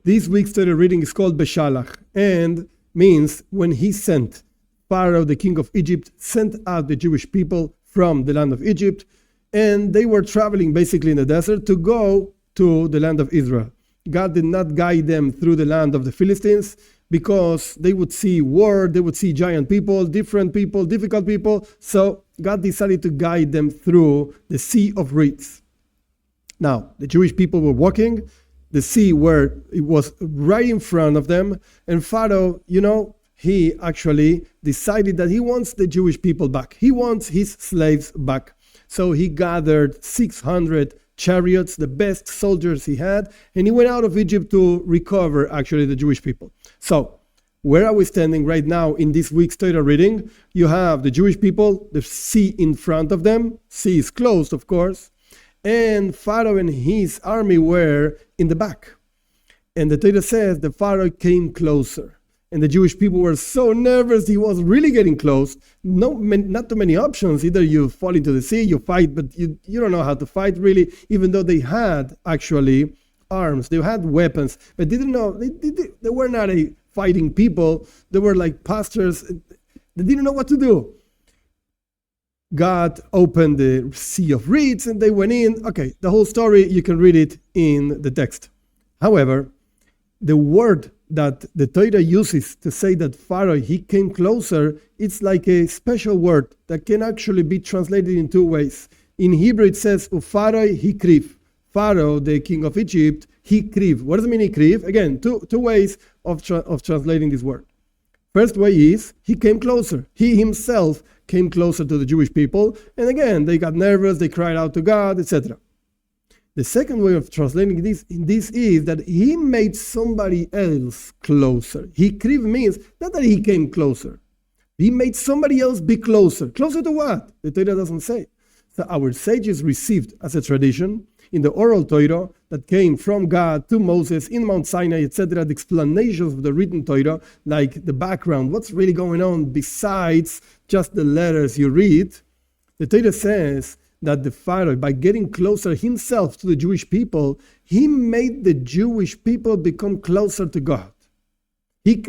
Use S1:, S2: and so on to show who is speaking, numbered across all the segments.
S1: This week's Torah reading is called Beshalach and means when he sent Pharaoh, the king of Egypt, sent out the Jewish people from the land of Egypt, and they were traveling basically in the desert to go to the land of Israel. God did not guide them through the land of the Philistines because they would see war, they would see giant people, different people, difficult people. So God decided to guide them through the Sea of Reeds. Now, the Jewish people were walking, the sea where it was right in front of them, and Pharaoh, he actually decided that he wants the Jewish people back. He wants his slaves back. So he gathered 600 chariots, the best soldiers he had, and he went out of Egypt to recover actually the Jewish people. So where are we standing right now in this week's Torah reading? You have the Jewish people, the sea in front of them. Sea is closed, of course. And Pharaoh and his army were in the back. And the Torah says the Pharaoh came closer. And the Jewish people were so nervous, he was really getting close. Not too many options. Either you fall into the sea, you fight, but you don't know how to fight really, even though they had actually arms. They had weapons, but they didn't know. They were not a fighting people. They were like pastors. They didn't know what to do. God opened the Sea of Reeds and they went in. Okay, the whole story, you can read it in the text. However, the word that the Torah uses to say that Pharaoh, he came closer, it's like a special word that can actually be translated in two ways. In Hebrew, it says, Pharaoh hikriv. Pharaoh, the king of Egypt, hikriv. What does it mean, hikriv? Again, two ways of translating this word. First way is, he came closer. He himself came closer to the Jewish people. And again, they got nervous, they cried out to God, etc. The second way of translating this is that he made somebody else closer. Hikriv means not that he came closer. He made somebody else be closer. Closer to what? The Torah doesn't say. So our sages received as a tradition in the oral Torah that came from God to Moses in Mount Sinai, etc., the explanations of the written Torah, like the background, what's really going on besides just the letters you read. The Torah says that the Pharaoh, by getting closer himself to the Jewish people, he made the Jewish people become closer to God. He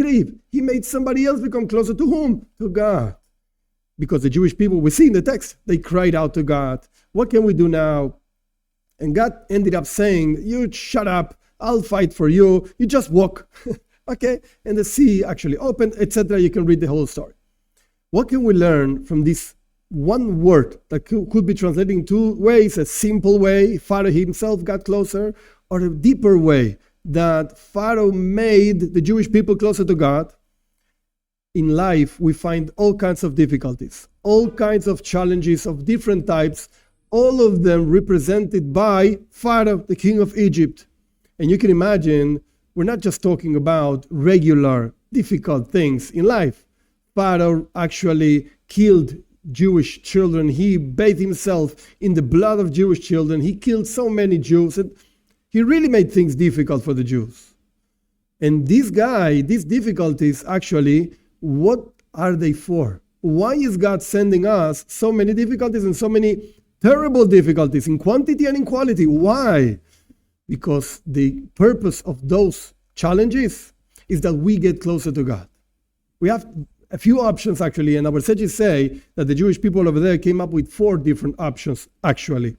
S1: made somebody else become closer to whom? To God. Because the Jewish people, we see in the text, they cried out to God, what can we do now? And God ended up saying, you shut up, I'll fight for you, you just walk. Okay? And the sea actually opened, etc. You can read the whole story. What can we learn from this one word that could be translated in two ways? A simple way, Pharaoh himself got closer, or a deeper way, that Pharaoh made the Jewish people closer to God. In life, we find all kinds of difficulties, all kinds of challenges of different types, all of them represented by Pharaoh, the king of Egypt. And you can imagine, we're not just talking about regular, difficult things in life. Pharaoh actually killed Jewish children. He bathed himself in the blood of Jewish children. He killed so many Jews. And he really made things difficult for the Jews. And this guy, these difficulties actually, what are they for? Why is God sending us so many difficulties and so many terrible difficulties in quantity and in quality? Why? Because the purpose of those challenges is that we get closer to God. We have a few options actually, and our sages say that the Jewish people over there came up with 4 different options actually.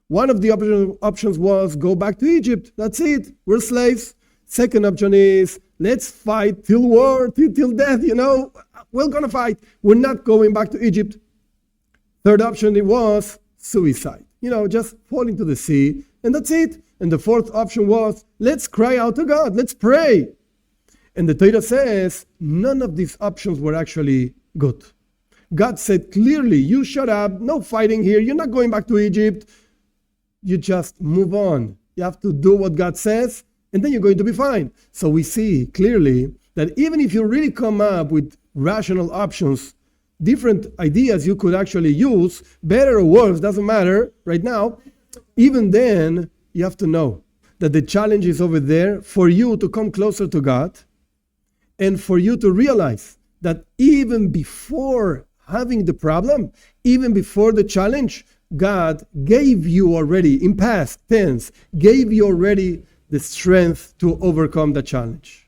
S1: One of the options was go back to Egypt. That's it. We're slaves. Second option is let's fight till war, till death. We're going to fight. We're not going back to Egypt. Third option, it was suicide. Just fall into the sea, and that's it. And the fourth option was, let's cry out to God, let's pray. And the Torah says, none of these options were actually good. God said clearly, you shut up, no fighting here, you're not going back to Egypt. You just move on. You have to do what God says, and then you're going to be fine. So we see clearly that even if you really come up with rational options, different ideas you could actually use, better or worse, doesn't matter right now, even then, you have to know that the challenge is over there for you to come closer to God and for you to realize that even before having the problem, even before the challenge, God gave you already, in past tense, gave you already the strength to overcome the challenge.